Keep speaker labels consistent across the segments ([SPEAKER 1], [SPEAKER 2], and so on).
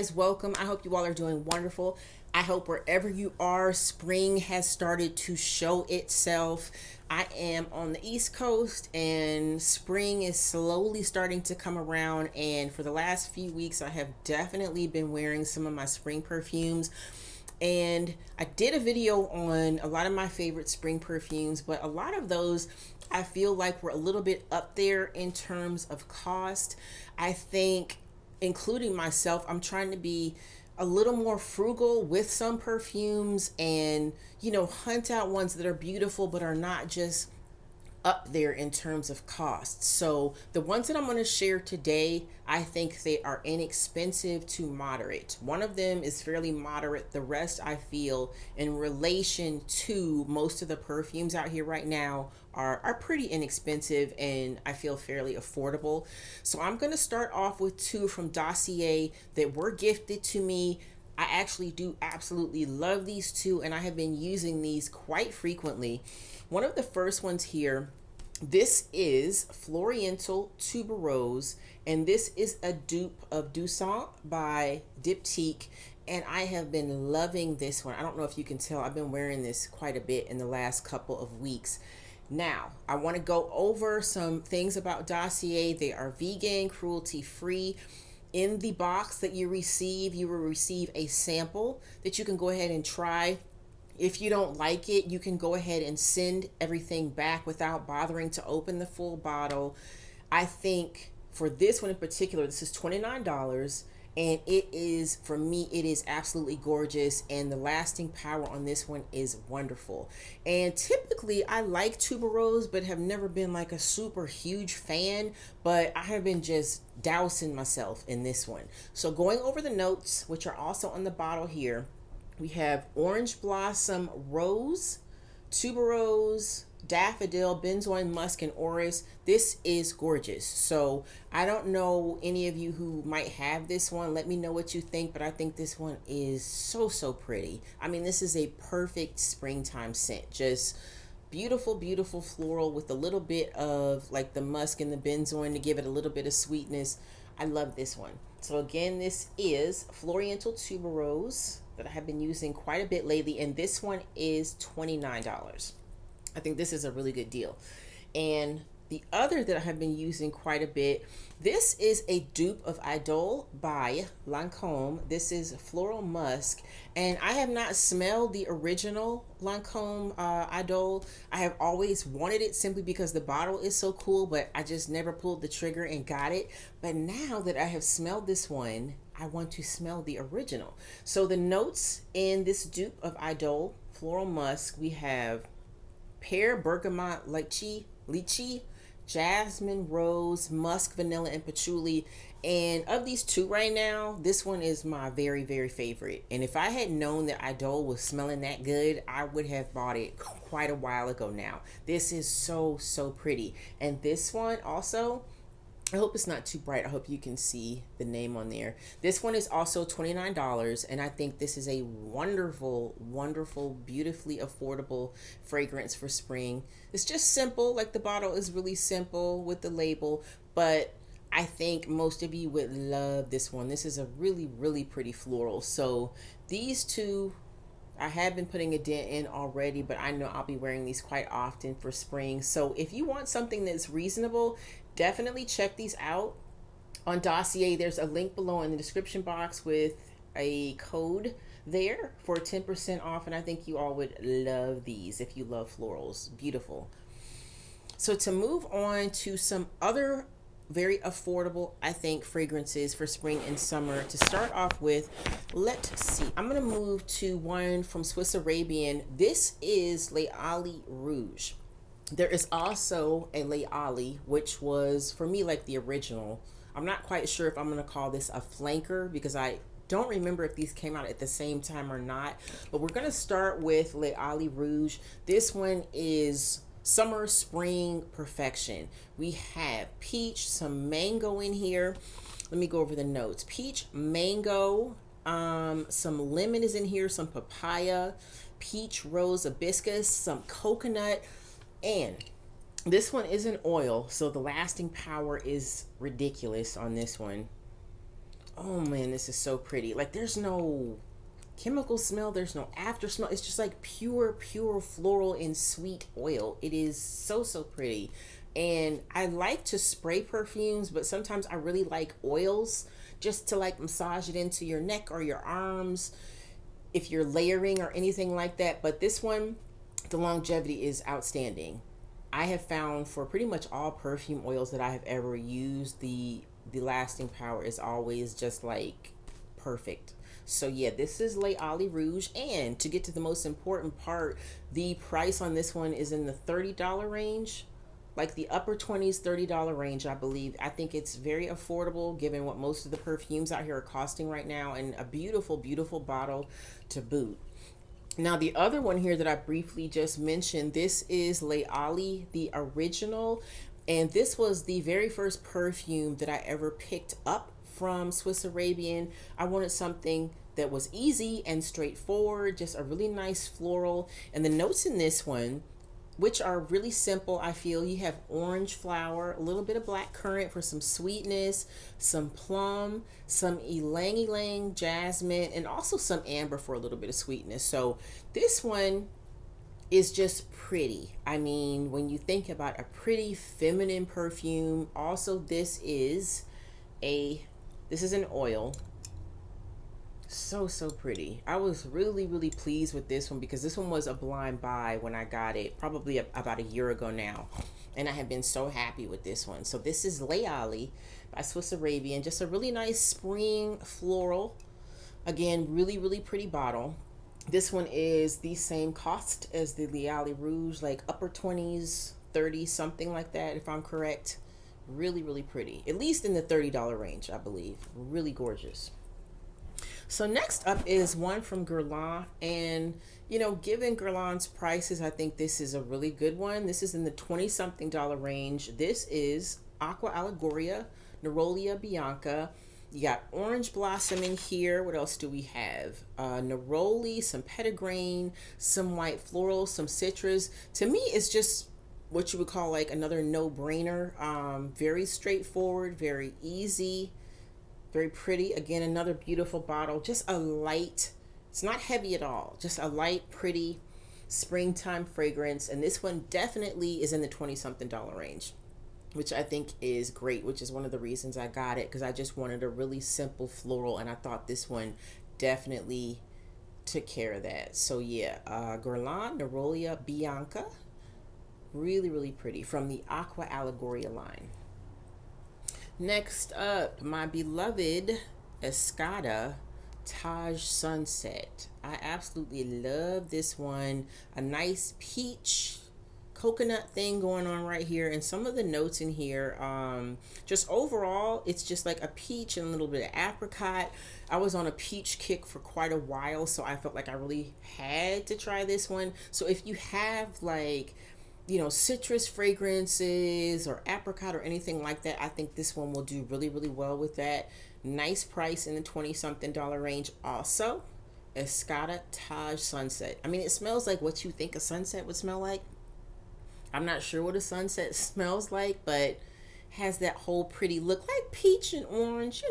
[SPEAKER 1] guys, welcome. I hope you all are doing wonderful. I hope wherever you are, spring has started to show itself. I am on the East Coast and spring is slowly starting to come around. And for the last few weeks, I have definitely been wearing some of my spring perfumes. And I did a video on a lot of my favorite spring perfumes, but a lot of those I feel like were a little bit up there in terms of cost. I think, including myself, I'm trying to be a little more frugal with some perfumes and, hunt out ones that are beautiful but are not just up there in terms of cost. So the ones that I'm going to share today, I think they are inexpensive to moderate. One of them is fairly moderate. The rest, I feel, in relation to most of the perfumes out here right now, are pretty inexpensive and I feel fairly affordable. So I'm going to start off with two from Dossier that were gifted to me. I actually do absolutely love these two, and I have been using these quite frequently. One of the first ones here, this is Floriental Tuberose, and this is a dupe of Dossier by Diptyque, and I have been loving this one. I don't know if you can tell, I've been wearing this quite a bit in the last couple of weeks. Now, I want to go over some things about Dossier. They are vegan, cruelty-free. In the box that you will receive a sample that you can go ahead and try. If you don't like it, you can go ahead and send everything back without bothering to open the full bottle. I think for this one in particular, this is $29. And it is, for me, it is absolutely gorgeous. And the lasting power on this one is wonderful. And typically, I like Tuberose, but have never been like a super huge fan. But I have been just dousing myself in this one. So going over the notes, which are also on the bottle here, we have Orange Blossom Rose, Tuberose, Daffodil, Benzoin, Musk, and Orris. This is gorgeous. So I don't know any of you who might have this one. Let me know what you think, but I think this one is so pretty. I mean, this is a perfect springtime scent. Just beautiful, beautiful floral with a little bit of like the musk and the benzoin to give it a little bit of sweetness. I love this one. So again, this is Floriental Tuberose that I have been using quite a bit lately, and this one is $29. I think this is a really good deal. And the other that I have been using quite a bit, this is a dupe of Idole by Lancome. This is Floral Musk, and I have not smelled the original Lancome Idole. I have always wanted it simply because the bottle is so cool, but I just never pulled the trigger and got it. But now that I have smelled this one, I want to smell the original. So the notes in this dupe of Idole Floral Musk, we have pear, bergamot, lychee, jasmine, rose, musk, vanilla, and patchouli. And of these two right now, this one is my very favorite. And if I had known that Idole was smelling that good, I would have bought it quite a while ago now. This is so pretty. And this one also, I hope it's not too bright. I hope you can see the name on there. This one is also $29, and I think this is a wonderful, beautifully affordable fragrance for spring. It's just simple, like the bottle is really simple with the label, but I think most of you would love this one. This is a really pretty floral. So these two, I have been putting a dent in already, but I know I'll be wearing these quite often for spring. So if you want something that's reasonable, definitely check these out on Dossier. There's a link below in the description box with a code there for 10% off, and I think you all would love these if you love florals. Beautiful. So to move on to some other very affordable, I think, fragrances for spring and summer. To start off with, let's see, I'm going to move to one from Swiss Arabian. This is Layali Rouge. There is also a Layali, which was, for me, like the original. I'm not quite sure if I'm going to call this a flanker because I don't remember if these came out at the same time or not. But we're going to start with Layali Rouge. This one is summer, spring perfection. We have peach, some mango in here. Let me go over the notes. Peach, mango, some lemon is in here, some papaya, peach, rose, hibiscus, some coconut, and this one is an oil, so the lasting power is ridiculous on this one. Oh man, this is so pretty. Like there's no chemical smell, there's no after smell. It's just like pure floral and sweet oil. It is so pretty. And I like to spray perfumes, but sometimes I really like oils just to like massage it into your neck or your arms if you're layering or anything like that. But this one, the longevity is outstanding. I have found for pretty much all perfume oils that I have ever used, the lasting power is always just like perfect. So yeah, this is Layali Rouge, and to get to the most important part, the price on this one is in the $30 range, like the upper 20s, $30 range, I believe. I think it's very affordable given what most of the perfumes out here are costing right now, and a beautiful bottle to boot. Now, the other one here that I briefly just mentioned, this is Layali, the original. And this was the very first perfume that I ever picked up from Swiss Arabian. I wanted something that was easy and straightforward, just a really nice floral. And the notes in this one, which are really simple, I feel. You have orange flower, a little bit of black currant for some sweetness, some plum, some ylang ylang jasmine, and also some amber for a little bit of sweetness. So this one is just pretty. I mean, when you think about a pretty feminine perfume, also this is an oil. So pretty. I was really pleased with this one because this one was a blind buy when I got it, probably about a year ago now, and I have been so happy with this one. So this is Layali by Swiss Arabian, just a really nice spring floral. Again, really pretty bottle. This one is the same cost as the Layali Rouge, like upper 20s, 30, something like that, if I'm correct. Really pretty, at least in the $30 range, I believe. Really gorgeous. So next up is one from Guerlain, and given Guerlain's prices, I think this is a really good one. This is in the 20 something dollar range. This is Aqua, Allegoria, Nerolia, Bianca. You got orange blossom in here. What else do we have? Neroli, some petitgrain, some white floral, some citrus. To me, it's just what you would call like another no-brainer. Very straightforward, very easy, very pretty. Again, another beautiful bottle. Just a light, it's not heavy at all. Just a light, pretty springtime fragrance. And this one definitely is in the 20 something dollar range, which I think is great, which is one of the reasons I got it, because I just wanted a really simple floral, and I thought this one definitely took care of that. So yeah, Guerlain, Nerolia, Bianca, really pretty, from the Aqua Allegoria line. Next up, my beloved Escada Taj Sunset. I absolutely love this one. A nice peach coconut thing going on right here, and some of the notes in here, just overall, it's just like a peach and a little bit of apricot. I was on a peach kick for quite a while, so I felt like I really had to try this one. So if you have like citrus fragrances or apricot or anything like that, I think this one will do really well with that. Nice price in the 20 something dollar range. Also, Escada Taj Sunset. I mean, it smells like what you think a sunset would smell like. I'm not sure what a sunset smells like, but has that whole pretty look, like peach and orange,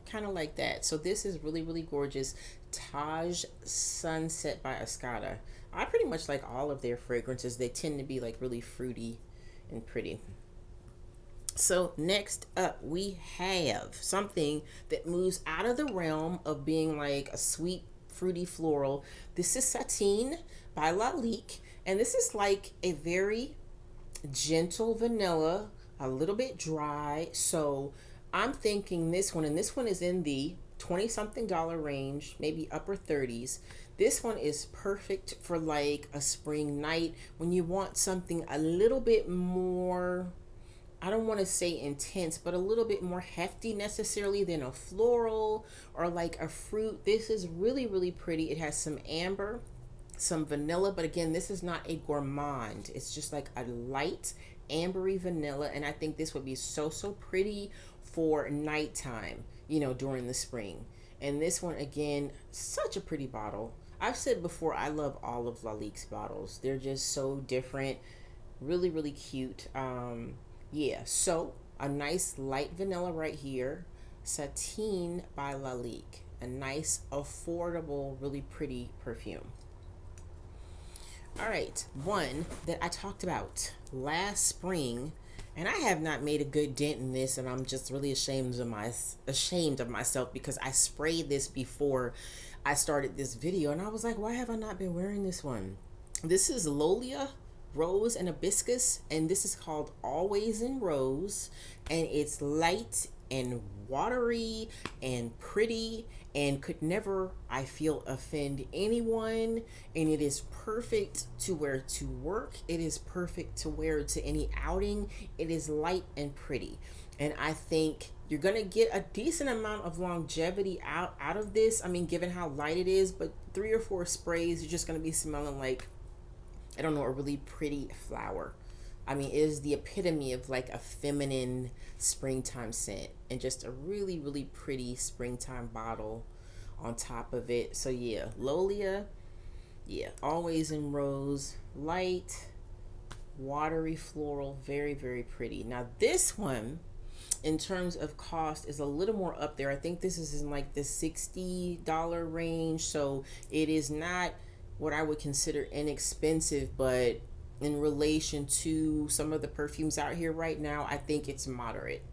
[SPEAKER 1] kind of like that. So this is really gorgeous. Taj Sunset by Escada. I pretty much like all of their fragrances. They tend to be like really fruity and pretty. So next up, we have something that moves out of the realm of being like a sweet, fruity floral. This is Satine by Lalique, and this is like a very gentle vanilla, a little bit dry. So I'm thinking this one, and this one is in the 20 something dollar range, maybe upper 30s. This one is perfect for like a spring night when you want something a little bit more, I don't want to say intense, but a little bit more hefty necessarily than a floral or like a fruit. This is really pretty. It has some amber, some vanilla, but again, this is not a gourmand. It's just like a light ambery vanilla, and I think this would be so pretty for nighttime, during the spring. And this one, again, such a pretty bottle. I've said before, I love all of Lalique's bottles. They're just so different, really cute. Yeah, so a nice light vanilla right here, Satine by Lalique. A nice, affordable, really pretty perfume. All right, one that I talked about last spring, and I have not made a good dent in this, and I'm just really ashamed of myself because I sprayed this before I started this video, and I was like, why have I not been wearing this one? This is Lollia Rose and Hibiscus, and this is called Always in Rose, and it's light and watery and pretty and could never, I feel, offend anyone. And it is perfect to wear to work. It is perfect to wear to any outing. It is light and pretty, and I think you're gonna get a decent amount of longevity out of this. I mean, given how light it is, but 3 or 4 sprays, you're just gonna be smelling like, I don't know, a really pretty flower. I mean, it is the epitome of like a feminine springtime scent, and just a really, really pretty springtime bottle on top of it. So yeah, Lollia, yeah, Always in Rose, light, watery floral, very, very pretty. Now this one, in terms of cost, is a little more up there. I think this is in like the $60 range, so it is not what I would consider inexpensive, but in relation to some of the perfumes out here right now, I think it's moderate.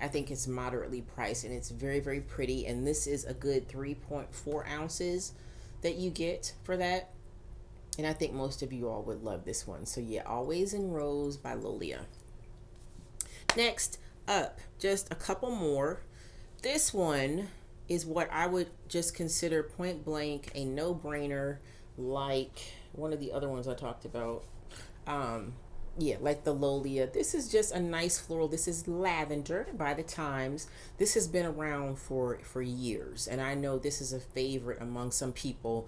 [SPEAKER 1] I think it's moderately priced, and it's very, very pretty. And this is a good 3.4 ounces that you get for that. And I think most of you all would love this one. So yeah, Always in Rose by Lollia. Next up, just a couple more. This one is what I would just consider point blank a no-brainer, like one of the other ones I talked about. Yeah, like the Lollia. This is just a nice floral. This is Lavender by the Thymes. This has been around for years, and I know this is a favorite among some people.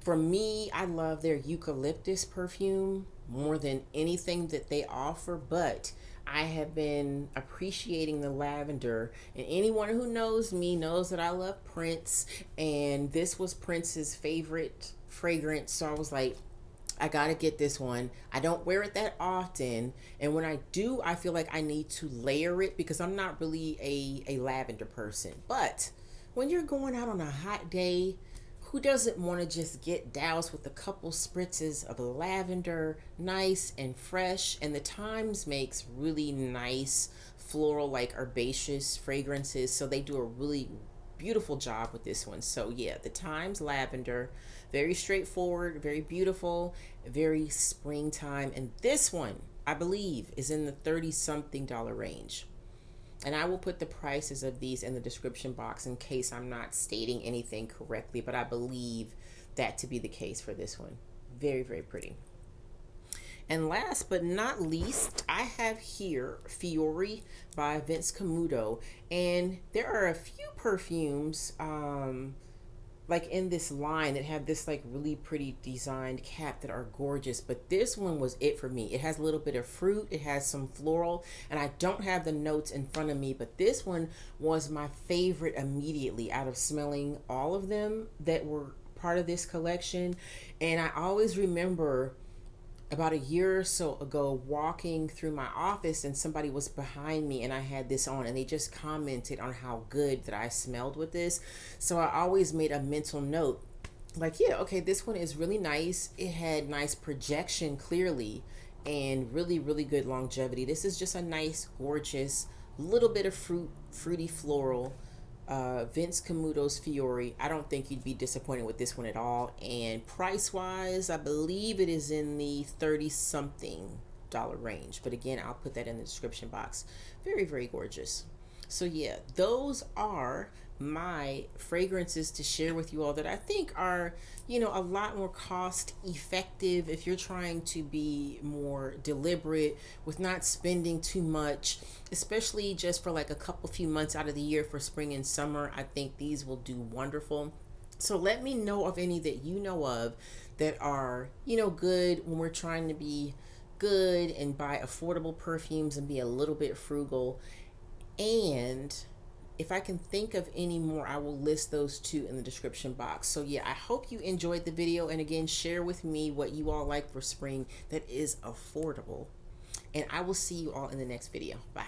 [SPEAKER 1] For me, I love their eucalyptus perfume more than anything that they offer, but I have been appreciating the lavender, and anyone who knows me knows that I love Prince, and this was Prince's favorite fragrance, so I was like, I gotta get this one. I don't wear it that often, and when I do, I feel like I need to layer it because I'm not really a lavender person. But when you're going out on a hot day, who doesn't want to just get doused with a couple spritzes of lavender, nice and fresh? And the Thymes makes really nice floral, like herbaceous fragrances, so they do a really beautiful job with this one. So yeah, the Thymes Lavender, very straightforward, very beautiful, very springtime. And this one, I believe, is in the $30-something range. And I will put the prices of these in the description box in case I'm not stating anything correctly, but I believe that to be the case for this one. Very, very pretty. And last but not least, I have here Fiori by Vince Camuto. And there are a few perfumes like in this line that have this like really pretty designed cap that are gorgeous, but this one was it for me. It has a little bit of fruit, it has some floral, and I don't have the notes in front of me, but this one was my favorite immediately out of smelling all of them that were part of this collection. And I always remember about a year or so ago walking through my office, and somebody was behind me and I had this on, and they just commented on how good that I smelled with this. So I always made a mental note like, yeah, okay, this one is really nice. It had nice projection clearly, and really, really good longevity. This is just a nice, gorgeous, little bit of fruity floral. Vince Camuto's Fiori. I don't think you'd be disappointed with this one at all. And price wise, I believe it is in the $30-something range. But again, I'll put that in the description box. Very, very gorgeous. So yeah, those are my fragrances to share with you all that I think are, you know, a lot more cost effective if you're trying to be more deliberate with not spending too much, especially just for like a few months out of the year for spring and summer. I think these will do wonderful. So let me know of any that you know of that are, you know, good when we're trying to be good and buy affordable perfumes and be a little bit frugal. And if I can think of any more, I will list those two in the description box. So yeah, I hope you enjoyed the video. And again, share with me what you all like for spring that is affordable. And I will see you all in the next video. Bye.